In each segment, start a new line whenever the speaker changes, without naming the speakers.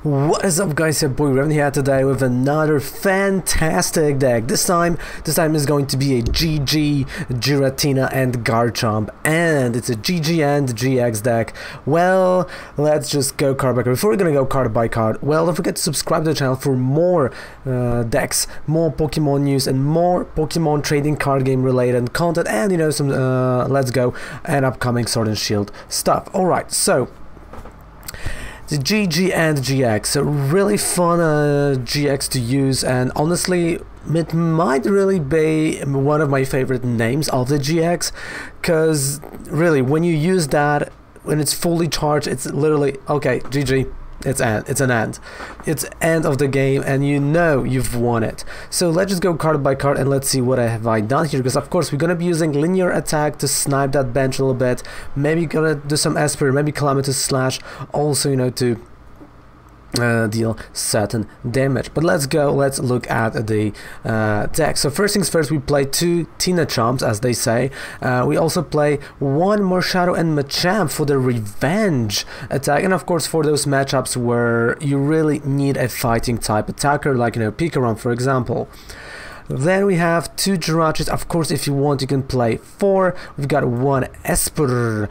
What is up, guys? Your boy Revan here today with another fantastic deck. This time is going to be a GG, Giratina and Garchomp, and it's a GG and GX deck. Well, let's just go card by card. Before we're gonna go card by card, well, don't forget to subscribe to the channel for more decks, more Pokemon news, and more Pokemon trading card game related content, and some Let's Go and upcoming Sword and Shield stuff. Alright, so the GG and GX, a really fun GX to use, and honestly it might really be one of my favorite names of the GX, because really when you use that, when it's fully charged, it's literally, okay, GG, it's an end. It's end of the game, and you've won it. So let's just go card by card and let's see what have I done here, because of course we're gonna be using linear attack to snipe that bench a little bit. Maybe gonna do some Espurr, maybe Calamitous Slash, also to deal certain damage. But let's look at the deck. So first things first, we play two Tina-Chomps, as they say. We also play one Marshadow and Machamp for the revenge attack, and of course for those matchups where you really need a fighting type attacker, like Pikarom for example. Then we have two Jirachis. Of course, if you want, you can play four. We've got one Espurr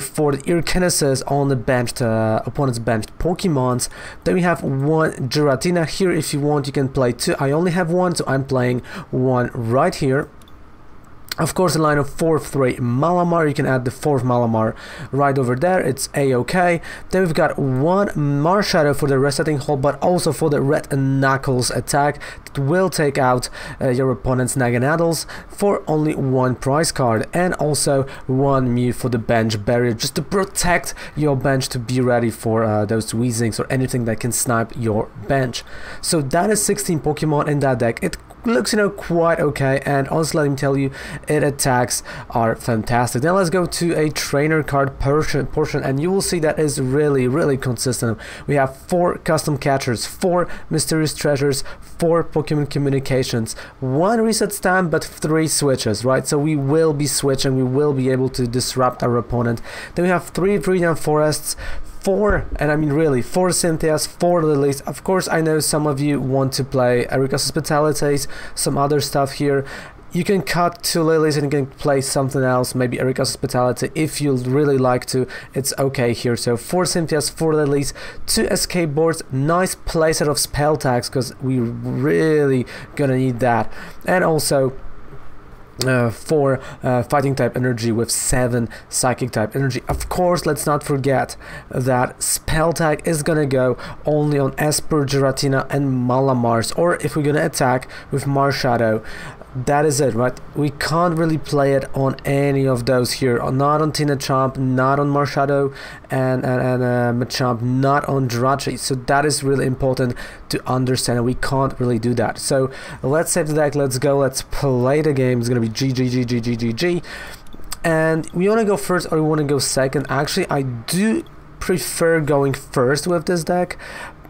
for the Earkinesis on the benched opponent's benched Pokemons. Then we have one Giratina here. If you want, you can play two. I only have one, so I'm playing one right here. Of course, a line of 4-3 Malamar. You can add the fourth Malamar right over there. It's a-okay. Then we've got one Marshadow for the resetting hold, but also for the red knuckles attack that will take out your opponent's Naganadels for only one prize card, and also one Mew for the bench barrier, just to protect your bench, to be ready for those Weezings or anything that can snipe your bench. So that is 16 Pokemon in that deck. It looks quite okay, and honestly, let me tell you, its attacks are fantastic. Now let's go to a trainer card portion, and you will see that is really consistent. We have 4 custom catchers, 4 mysterious treasures, 4 Pokemon communications, 1 reset stamp, but 3 switches, right? So we will be switching, we will be able to disrupt our opponent. Then we have 3 Viridian Forests, 4, and I mean really 4 Cynthias, 4 Lillies. Of course, I know some of you want to play Erika's Hospitalities, some other stuff here. You can cut 2 Lillies and you can play something else, maybe Erika's Hospitality if you really like to. It's okay here. So 4 Cynthias, 4 Lillies, 2 escape boards, nice playset of spell tags, because we really gonna need that, and also 4 fighting type energy with 7 psychic type energy. Of course, let's not forget that spell tag is gonna go only on Espurr, Giratina and Malamars, or if we're gonna attack with Marshadow, that is it, right? We can't really play it on any of those here, not on Tina-Chomp, not on Marshadow and Machamp, not on Jirachi. So that is really important to understand, and we can't really do that. So let's save the deck, let's go, let's play the game. It's gonna be GG. And we want to go first or we want to go second. Actually, I do prefer going first with this deck,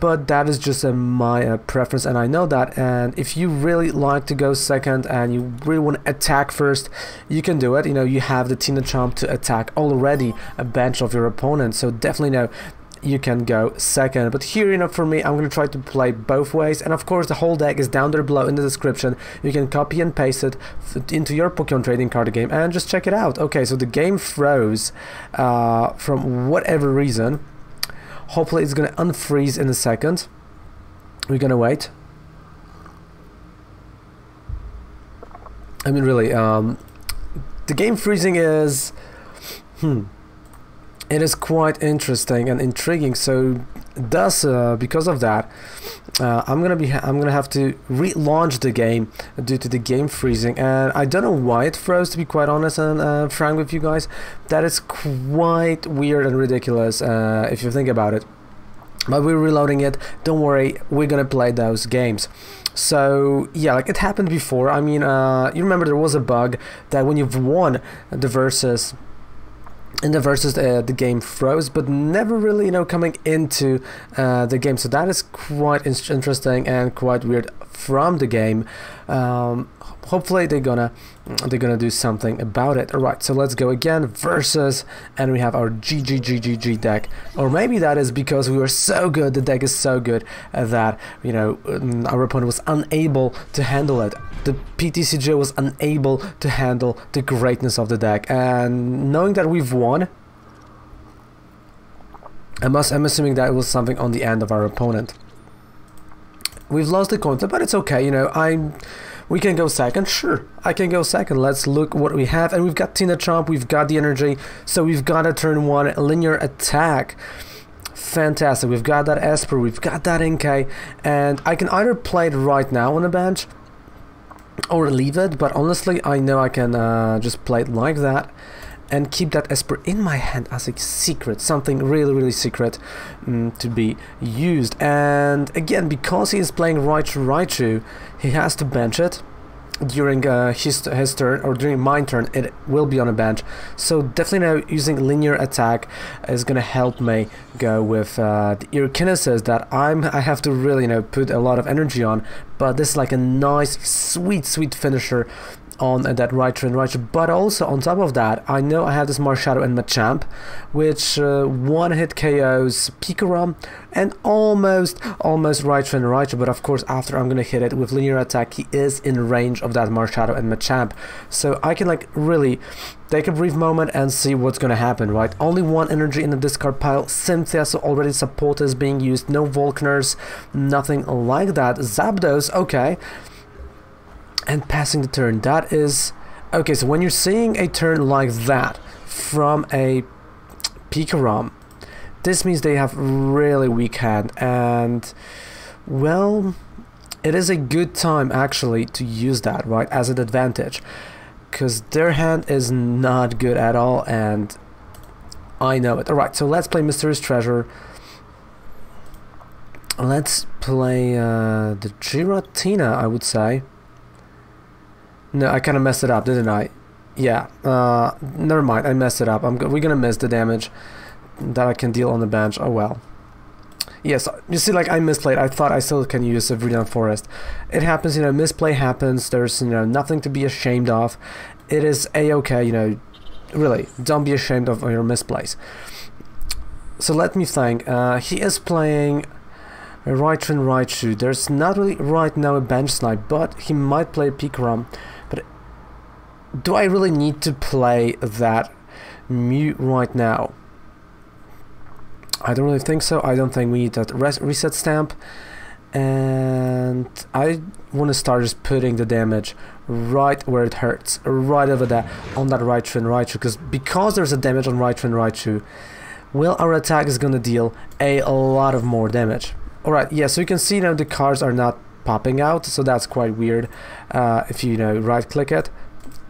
but that is just my preference, and I know that. And if you really like to go second and you really want to attack first, you can do it. You have the Tina-Chomp to attack already a bench of your opponent, so definitely you can go second. But here, for me, I'm going to try to play both ways, and of course the whole deck is down there below in the description. You can copy and paste it into your Pokemon trading card game and just check it out. Okay, so the game froze from whatever reason. Hopefully it's gonna unfreeze in a second. We're gonna wait. I mean really, the game freezing is it is quite interesting and intriguing. So thus because of that, I'm gonna have to relaunch the game due to the game freezing, and I don't know why it froze, to be quite honest and frank with you guys. That is quite weird and ridiculous if you think about it. But we're reloading it, don't worry, we're gonna play those games. So yeah, like it happened before. I mean, you remember there was a bug that when you've won the versus, in the versus the game froze, but never really coming into the game. So that is quite interesting and quite weird from the game. Hopefully they're gonna do something about it. Alright, so let's go again, versus, and we have our GG deck. Or maybe that is because we were so good, the deck is so good that, you know, our opponent was unable to handle it. The PTCG was unable to handle the greatness of the deck, and knowing that we've won, I'm assuming that it was something on the end of our opponent. We've lost the coin flip, but it's okay, you know, we can go second, sure, I can go second. Let's look what we have, and we've got Machamp, we've got the energy, so we've got a turn 1 linear attack. Fantastic, we've got that Espurr, we've got that Inkay, and I can either play it right now on the bench, or leave it, but honestly, I know I can just play it like that, and keep that Espurr in my hand as a secret, something really secret to be used. And again, because he is playing Raichu, he has to bench it during his turn, or during my turn it will be on a bench, so definitely now using linear attack is gonna help me go with the Earkinesis that I have to really, you know, put a lot of energy on, but this is like a nice sweet finisher on that Raichu, but also on top of that, I know I have this Marshadow and Machamp, which one-hit KOs Pikarom and almost Raichu, but of course after I'm gonna hit it with linear attack, he is in range of that Marshadow and Machamp, so I can like really take a brief moment and see what's gonna happen, right? Only one energy in the discard pile, Cynthia, so already support is being used, no Volkners, nothing like that. Zapdos, okay. And passing the turn, that is okay. So when you're seeing a turn like that from a Pikarom, this means they have really weak hand, and well, it is a good time actually to use that, right, as an advantage, because their hand is not good at all, and I know it. Alright, so let's play Mysterious Treasure. Let's play the Giratina, I would say. No, I kind of messed it up, didn't I? Yeah, never mind, I messed it up. We're gonna miss the damage that I can deal on the bench. Oh well. Yes, you see, like, I misplayed. I thought I still can use a Viridian Forest. It happens, you know, misplay happens. There's, you know, nothing to be ashamed of. It is a-okay, you know, really, don't be ashamed of your misplays. So let me think. He is playing Raichu. There's not really right now a bench snipe, but he might play Pikarom. But do I really need to play that Mew right now? I don't really think so. I don't think we need that reset stamp, and I want to start just putting the damage right where it hurts, right over there on that Raichu, because there's a damage on Raichu, well, our attack is gonna deal a lot of more damage. Alright, yeah, so you can see now the cards are not popping out, so that's quite weird. If you know, right click it,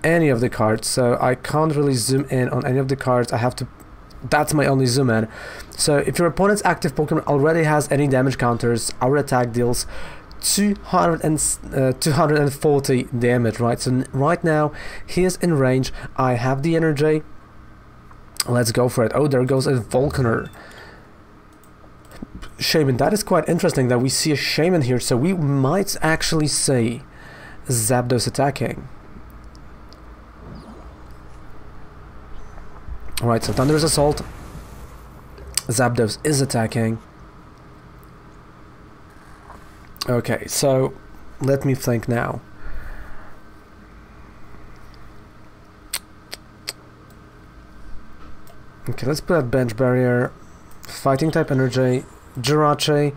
any of the cards, so I can't really zoom in on any of the cards. I have to, that's my only zoom in. So if your opponent's active Pokemon already has any damage counters, our attack deals 240 damage, right? So right now he is in range. I have the energy. Let's go for it. Oh, there goes a Volkner. Shaman, that is quite interesting that we see a Shaman here, so we might actually see Zapdos attacking. Alright, so Thunderous Assault. Zapdos is attacking. Okay, so let me think now. Okay, let's put a bench barrier. Fighting type energy. Jirachi,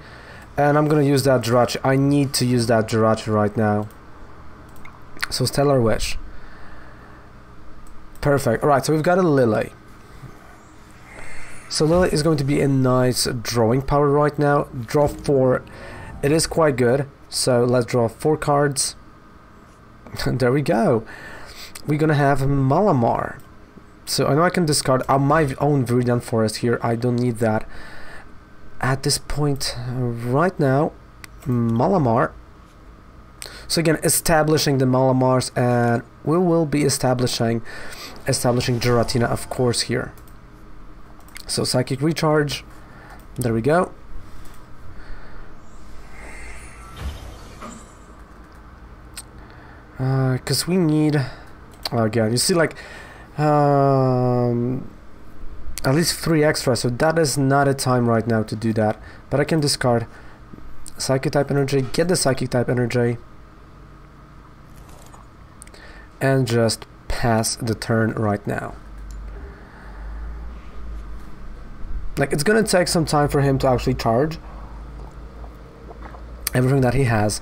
and I'm gonna use that Jirachi. I need to use that Jirachi right now. So Stellar Wish. Perfect. Alright, so we've got a Lillie. So Lillie is going to be a nice drawing power right now. Draw 4. It is quite good. So let's draw 4 cards. There we go. We're gonna have Malamar. So I know I can discard my own Viridian Forest here. I don't need that. At this point, right now, Malamar. So again, establishing the Malamars, and we will be establishing Giratina, of course, here. So Psychic Recharge, there we go. Because we need... Again, you see, like... at least 3 extra, so that is not a time right now to do that. But I can discard Psychic type energy, get the Psychic type energy, and just pass the turn right now. Like, it's gonna take some time for him to actually charge everything that he has.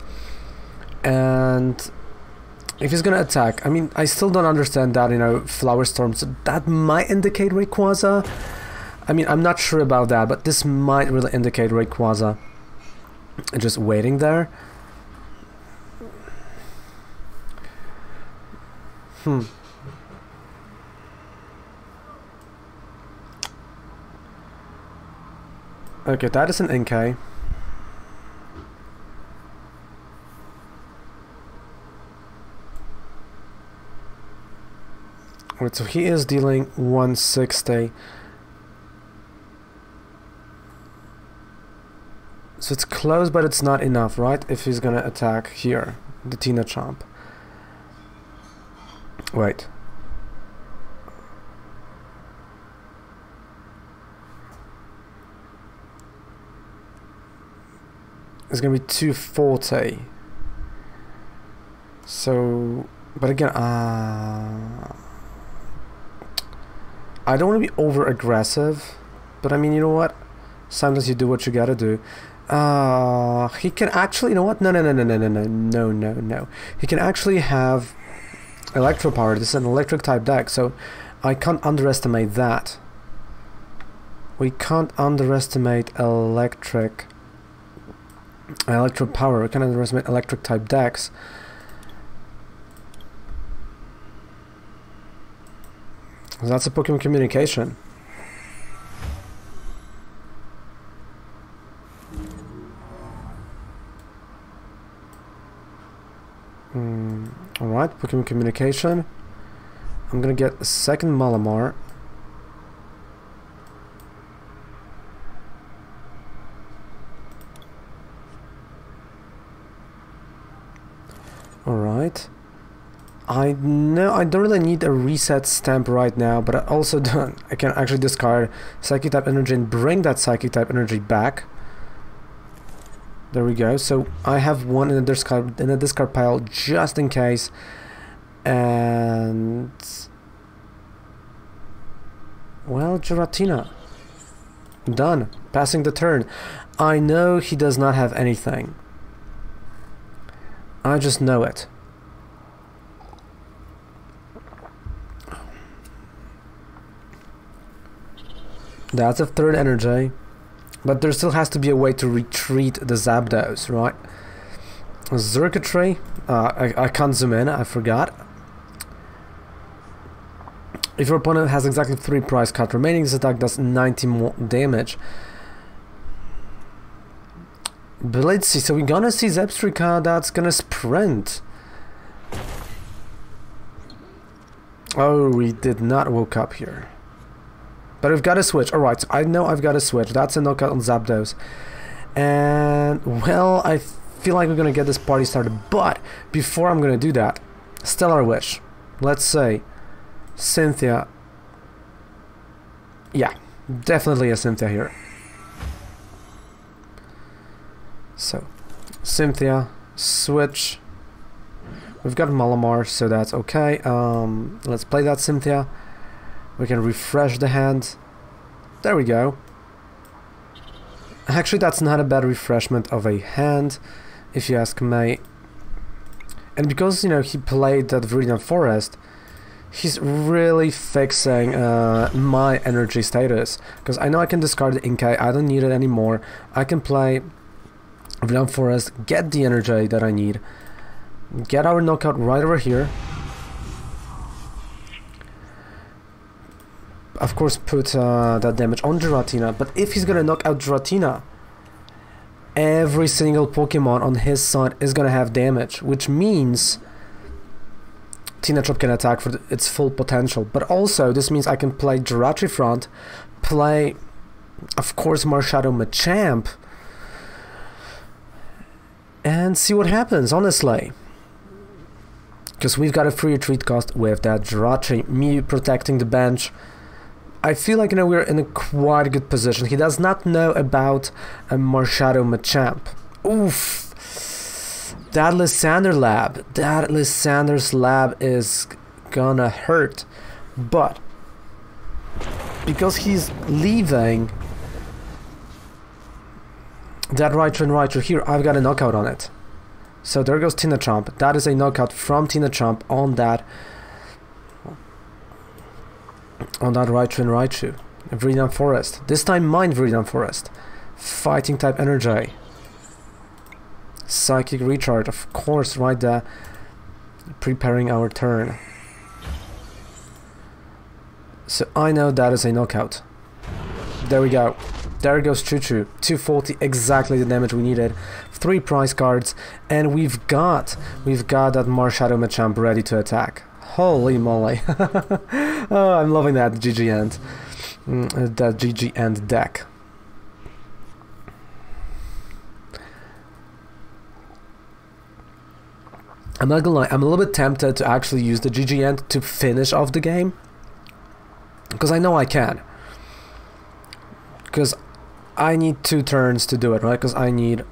And if he's gonna attack, I mean, I still don't understand that, you know, Flower Storm, so that might indicate Rayquaza. I mean, I'm not sure about that, but this might really indicate Rayquaza. Just waiting there. Okay, that is an Inkay. Right, so he is dealing 160. So it's close, but it's not enough, right? If he's gonna attack here, the Tina Chomp. Wait. It's gonna be 240. So, but again, I don't want to be over aggressive, but I mean, you know what? Sometimes you do what you gotta do. He can actually, you know what? No. He can actually have Electro Power. This is an electric type deck, so I can't underestimate that. We can't underestimate Electro Power. We can't underestimate electric type decks. That's a Pokémon Communication. Alright, Pokémon Communication. I'm gonna get a second Malamar. Alright. I know I don't really need a reset stamp right now, but I also don't. I can actually discard Psychic type energy and bring that Psychic type energy back. There we go. So I have one in the discard pile just in case. And well, Giratina. Done. Passing the turn. I know he does not have anything. I just know it. That's a third energy. But there still has to be a way to retreat the Zapdos, right? Circuitry. I can't zoom in, I forgot. If your opponent has exactly 3 prize cards remaining, this attack does 90 more damage. But let's see, so we're gonna see Zebstrika that's gonna sprint. Oh, we did not woke up here. But we've got a switch. Alright, so I know I've got a switch. That's a knockout on Zapdos. And, well, I feel like we're gonna get this party started. But, before I'm gonna do that, Stellar Wish. Let's say, Cynthia. Yeah, definitely a Cynthia here. So, Cynthia, switch. We've got Malamar, so that's okay. Let's play that Cynthia. We can refresh the hand. There we go. Actually, that's not a bad refreshment of a hand, if you ask me. And because, you know, he played that Viridian Forest, he's really fixing my energy status. Because I know I can discard the Inkay, I don't need it anymore. I can play Viridian Forest, get the energy that I need, get our knockout right over here. Of course, put that damage on Giratina, but if he's gonna knock out Giratina, every single Pokemon on his side is gonna have damage, which means Tina Chomp can attack for its full potential. But also, this means I can play Jirachi front, play, of course, Marshadow Machamp, and see what happens, honestly. because we've got a free retreat cost with that Jirachi Mew protecting the bench. I feel like, you know, we're in a quite good position. He does not know about a Marshadow Machamp. Oof! That Lysander's lab is gonna hurt. But because he's leaving that Raichu here, I've got a knockout on it. So there goes Tinachomp. That is a knockout from Tinachomp on that Raichu. Viridian Forest. This time mine Viridian Forest. Fighting type energy. Psychic recharge, of course, right there. Preparing our turn. So I know that is a knockout. There we go. There goes Choo-Choo. 240, exactly the damage we needed. 3 prize cards, and we've got that Marshadow Machamp ready to attack. Holy moly. Oh, I'm loving that GG End deck. I'm not gonna lie, I'm a little bit tempted to actually use the GG End to finish off the game, because I know I can. Because I need 2 turns to do it, right? Because I need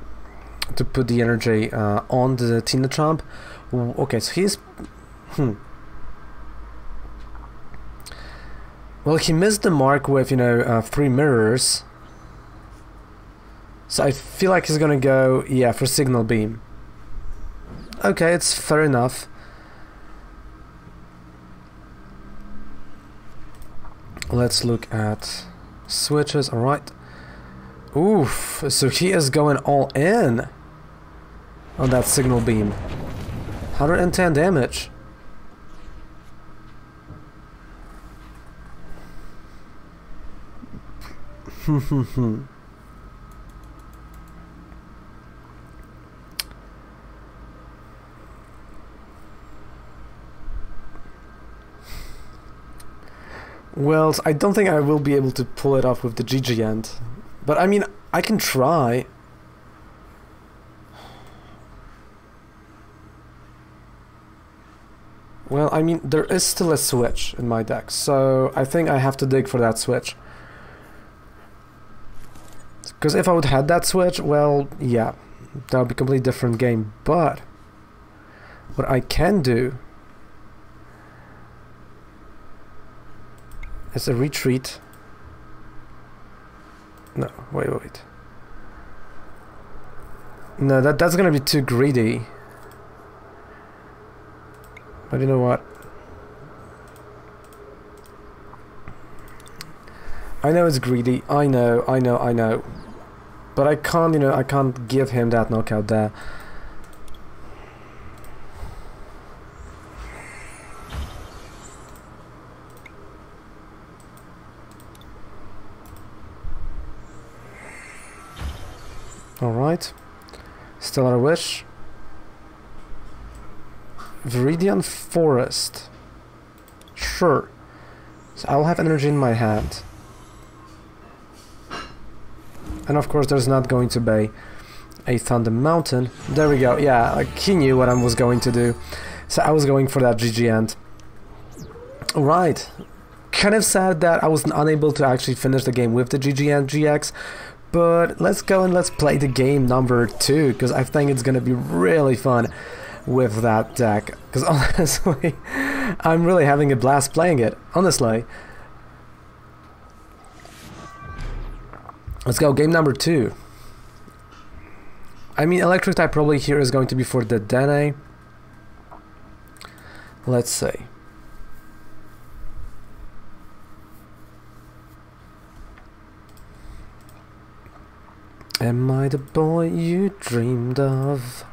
to put the energy on the Tinachomp. Okay, so he's... Well, he missed the mark with, you know, 3 mirrors. So I feel like he's gonna go, yeah, for Signal Beam. Okay, it's fair enough. Let's look at switches, alright. Oof, so he is going all in on that Signal Beam. 110 damage. Well, I don't think I will be able to pull it off with the GG End. But I mean, I can try. Well, I mean, there is still a switch in my deck, so I think I have to dig for that switch. Because if I would have that switch, well, yeah, that would be a completely different game. But what I can do is a retreat. No, wait. No, that's gonna be too greedy. But you know what? I know it's greedy. I know. But I can't, you know, I can't give him that knockout there. Alright. Stellar Wish. Viridian Forest. Sure. So I'll have energy in my hand. And of course there's not going to be a Thunder Mountain. There we go. Yeah, like he knew what I was going to do. So I was going for that GG End. Alright. Kind of sad that I was unable to actually finish the game with the GG End GX. But let's go and let's play the game number 2, because I think it's gonna be really fun with that deck. Because honestly, I'm really having a blast playing it, honestly. Let's go, game number 2. I mean, electric type probably here is going to be for the Dene. Let's see. Am I the boy you dreamed of?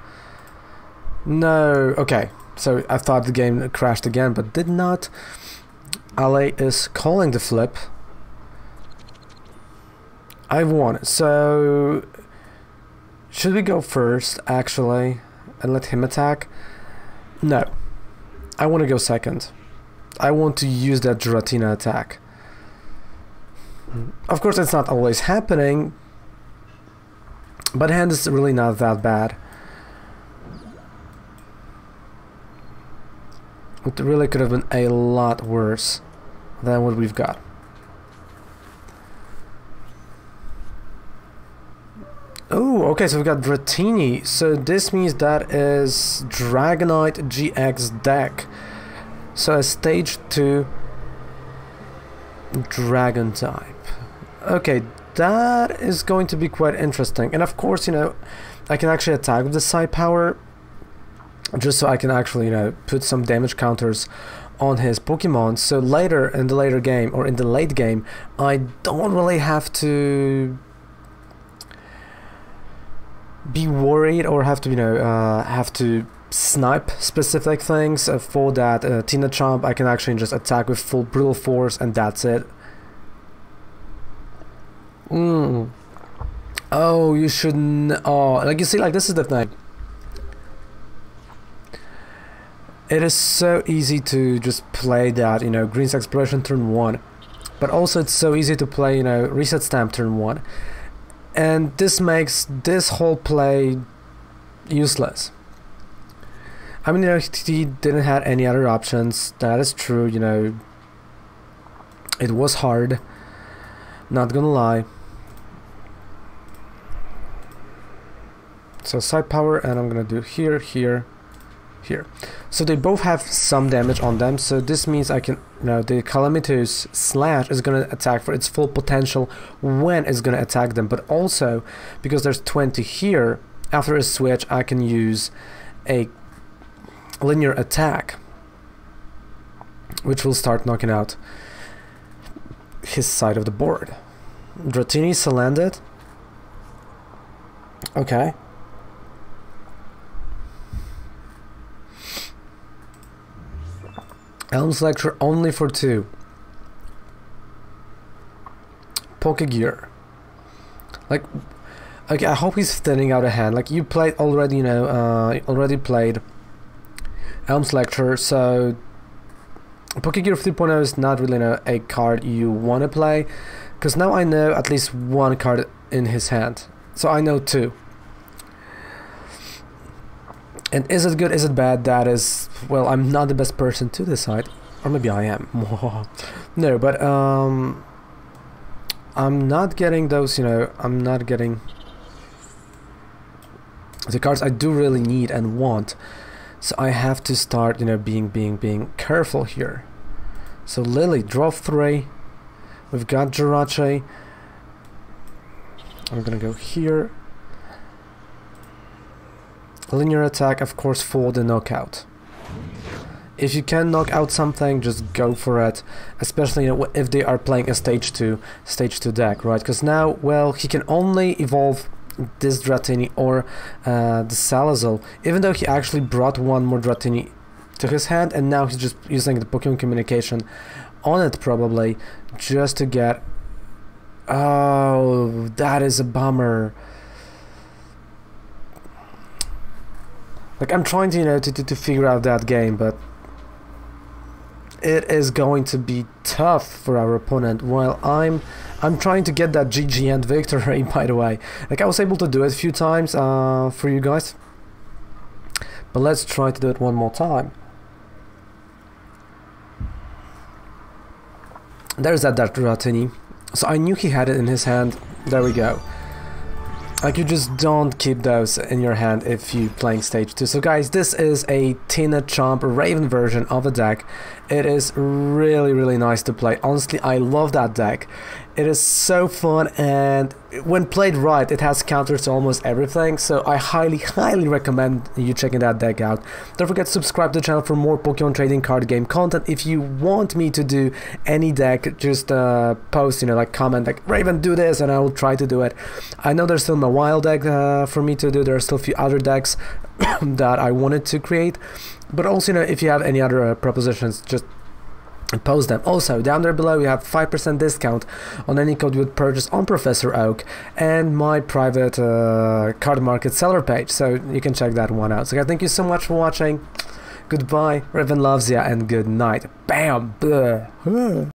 No. Okay, so I thought the game crashed again, but did not. Ale is calling the flip. I won. So should we go first, actually, and let him attack? No. I want to go second. I want to use that Giratina attack. Of course, it's not always happening, but hand is really not that bad. It really could have been a lot worse than what we've got. Oh, okay, so we've got Dratini. So this means that is Dragonite GX deck. So a stage 2 Dragon type. Okay, that is going to be quite interesting. And of course, you know, I can actually attack with the Psi Power, just so I can actually, you know, put some damage counters on his Pokemon. So later in the later game, or in the late game, I don't really have to be worried or have to, you know, have to snipe specific things. For that Tinachamp, I can actually just attack with full brutal force and that's it. Oh, you shouldn't. Oh, like you see, like this is the thing. It is so easy to just play that, you know, Green's Exploration turn 1, but also it's so easy to play, you know, Reset Stamp turn 1. And this makes this whole play useless. I mean, you know, he didn't have any other options. That is true, you know. It was hard. Not gonna lie. So Psi Power, and I'm gonna do here, here, here. So they both have some damage on them. So this means I can, you know, the Calamitous Slash is gonna attack for its full potential when it's gonna attack them. But also, because there's 20 here, after a switch, I can use a linear attack, which will start knocking out his side of the board. Dratini landed. Okay. Elm's Lecture only for 2. Pokegear. Like, okay, I hope he's thinning out a hand. Like, you played already, you know, already played Elm's Lecture, so Pokegear 3.0 is not really, you know, a card you want to play, because now I know at least one card in his hand. So I know 2. And is it good, is it bad? That is, well, I'm not the best person to decide. Or maybe I am. No, but I'm not getting those, you know, I'm not getting the cards I do really need and want. So I have to start, you know, being careful here. So Lillie, draw 3. We've got Jirachi. I'm gonna go here. Linear attack, of course, for the knockout. If you can knock out something, just go for it. Especially, you know, if they are playing a stage 2 deck, right? Because now, well, he can only evolve this Dratini or the Salazzle, even though he actually brought one more Dratini to his hand, and now he's just using the Pokémon Communication on it probably just to get. Oh, that is a bummer. Like, I'm trying to, you know, to figure out that game, but it is going to be tough for our opponent. While I'm trying to get that GG and victory, by the way. Like, I was able to do it a few times for you guys, but let's try to do it one more time. There's that Dratini. So I knew he had it in his hand. There we go. Like, you just don't keep those in your hand if you're playing stage 2. So guys, this is a Tinachamp Raven version of a deck. It is really, really nice to play. Honestly, I love that deck. It is so fun, and when played right, it has counters to almost everything. So I highly, highly recommend you checking that deck out. Don't forget to subscribe to the channel for more Pokemon trading card game content. If you want me to do any deck, just post, you know, like comment like, Raven, do this, and I will try to do it. I know there's still my wild deck for me to do. There are still a few other decks that I wanted to create, but also, you know, if you have any other propositions, just post them. Also, down there below, we have 5% discount on any code you would purchase on Professor Oak and my private card market seller page, so you can check that one out. So guys, thank you so much for watching. Goodbye, Raven loves ya, and good night. Bam! Blah.